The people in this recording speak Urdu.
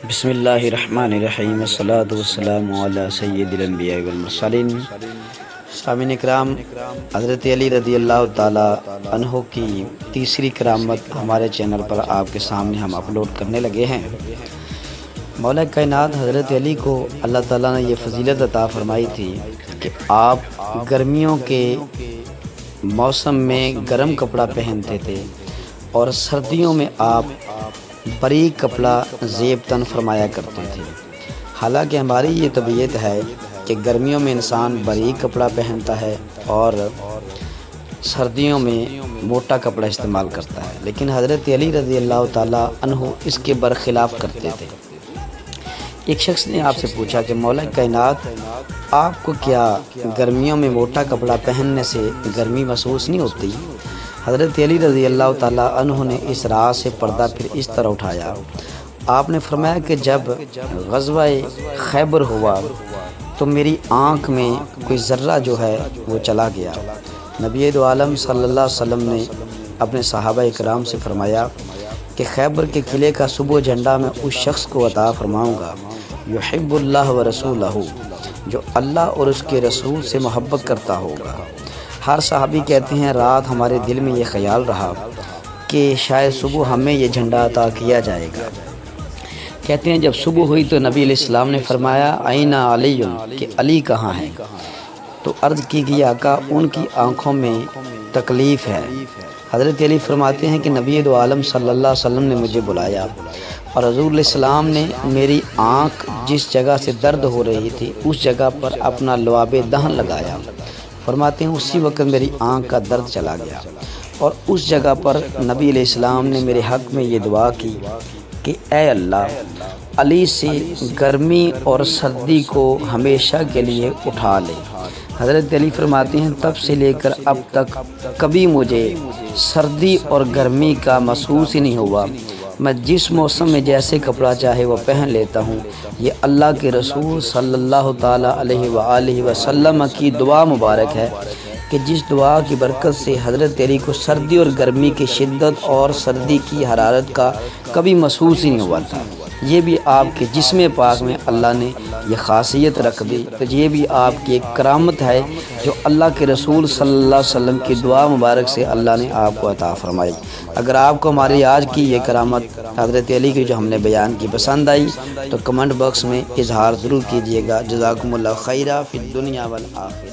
بسم اللہ الرحمن الرحیم، والصلاة والسلام علی سید الانبیاء والمرسلین۔ سامعین اکرام، حضرت علی رضی اللہ تعالی عنہ کی تیسری کرامت ہمارے چینل پر آپ کے سامنے ہم اپلوڈ کرنے لگے ہیں۔ مولا کائنات حضرت علی کو اللہ تعالیٰ نے یہ فضیلت عطا فرمائی تھی کہ آپ گرمیوں کے موسم میں گرم کپڑا پہنتے تھے اور سردیوں میں آپ باریک کپڑا زیب تن فرمایا کرتے تھے۔ حالانکہ ہماری یہ طبیعت ہے کہ گرمیوں میں انسان باریک کپڑا پہنتا ہے اور سردیوں میں موٹا کپڑا استعمال کرتا ہے، لیکن حضرت علی رضی اللہ تعالیٰ عنہ اس کے برخلاف کرتے تھے۔ ایک شخص نے آپ سے پوچھا کہ مولا کائنات، آپ کو کیا گرمیوں میں موٹا کپڑا پہننے سے گرمی محسوس نہیں ہوتی؟ حضرت علی رضی اللہ تعالیٰ عنہ نے اس راز سے پردہ پھر اس طرح اٹھایا۔ آپ نے فرمایا کہ جب غزوہ خیبر ہوا تو میری آنکھ میں کوئی ذرہ جو ہے وہ چلا گیا۔ نبی دو عالم صلی اللہ علیہ وسلم نے اپنے صحابہ اکرام سے فرمایا کہ خیبر کے قلعے کا صبح جھنڈا میں اس شخص کو عطا فرماؤں گا یحب اللہ و رسولہ، جو اللہ اور اس کے رسول سے محبت کرتا ہوگا۔ ہر صحابی کہتے ہیں رات ہمارے دل میں یہ خیال رہا کہ شاید صبح ہمیں یہ جھنڈا عطا کیا جائے گا۔ کہتے ہیں جب صبح ہوئی تو نبی علیہ السلام نے فرمایا آئینہ علی، کہ علی کہاں ہے؟ تو عرض کی گئی آقا ان کی آنکھوں میں تکلیف ہے۔ حضرت علی فرماتے ہیں کہ نبی دو عالم صلی اللہ علیہ وسلم نے مجھے بلایا اور حضور علیہ السلام نے میری آنکھ جس جگہ سے درد ہو رہی تھی اس جگہ پر اپنا لعاب دہن لگایا۔ فرماتے ہیں اسی وقت میری آنکھ کا درد چلا گیا اور اس جگہ پر نبی علیہ السلام نے میرے حق میں یہ دعا کی کہ اے اللہ، علی سے گرمی اور سردی کو ہمیشہ کے لیے اٹھا لے۔ حضرت علی فرماتے ہیں تب سے لے کر اب تک کبھی مجھے سردی اور گرمی کا محسوس ہی نہیں ہوا۔ میں جس موسم میں جیسے کپڑا چاہے وہ پہن لیتا ہوں۔ یہ اللہ کے رسول صلی اللہ تعالیٰ علیہ وآلہ وسلم کی دعا مبارک ہے کہ جس دعا کی برکت سے حضرت علی کو سردی اور گرمی کی شدت اور سردی کی حرارت کا کبھی محسوس ہی نہیں ہوا تھا۔ یہ بھی آپ کے جسم پاک میں اللہ نے یہ خاصیت رکھ دی، تو یہ بھی آپ کی ایک کرامت ہے جو اللہ کے رسول صلی اللہ علیہ وسلم کی دعا مبارک سے اللہ نے آپ کو عطا فرمائی۔ اگر آپ کو ہماری آج کی یہ کرامت حضرت علی کی جو ہم نے بیان کی پسند آئی تو کمنٹ باکس میں اظہار ضرور کیجیے گا۔ جزاکم اللہ خیرہ فی الدنیا والآخرہ۔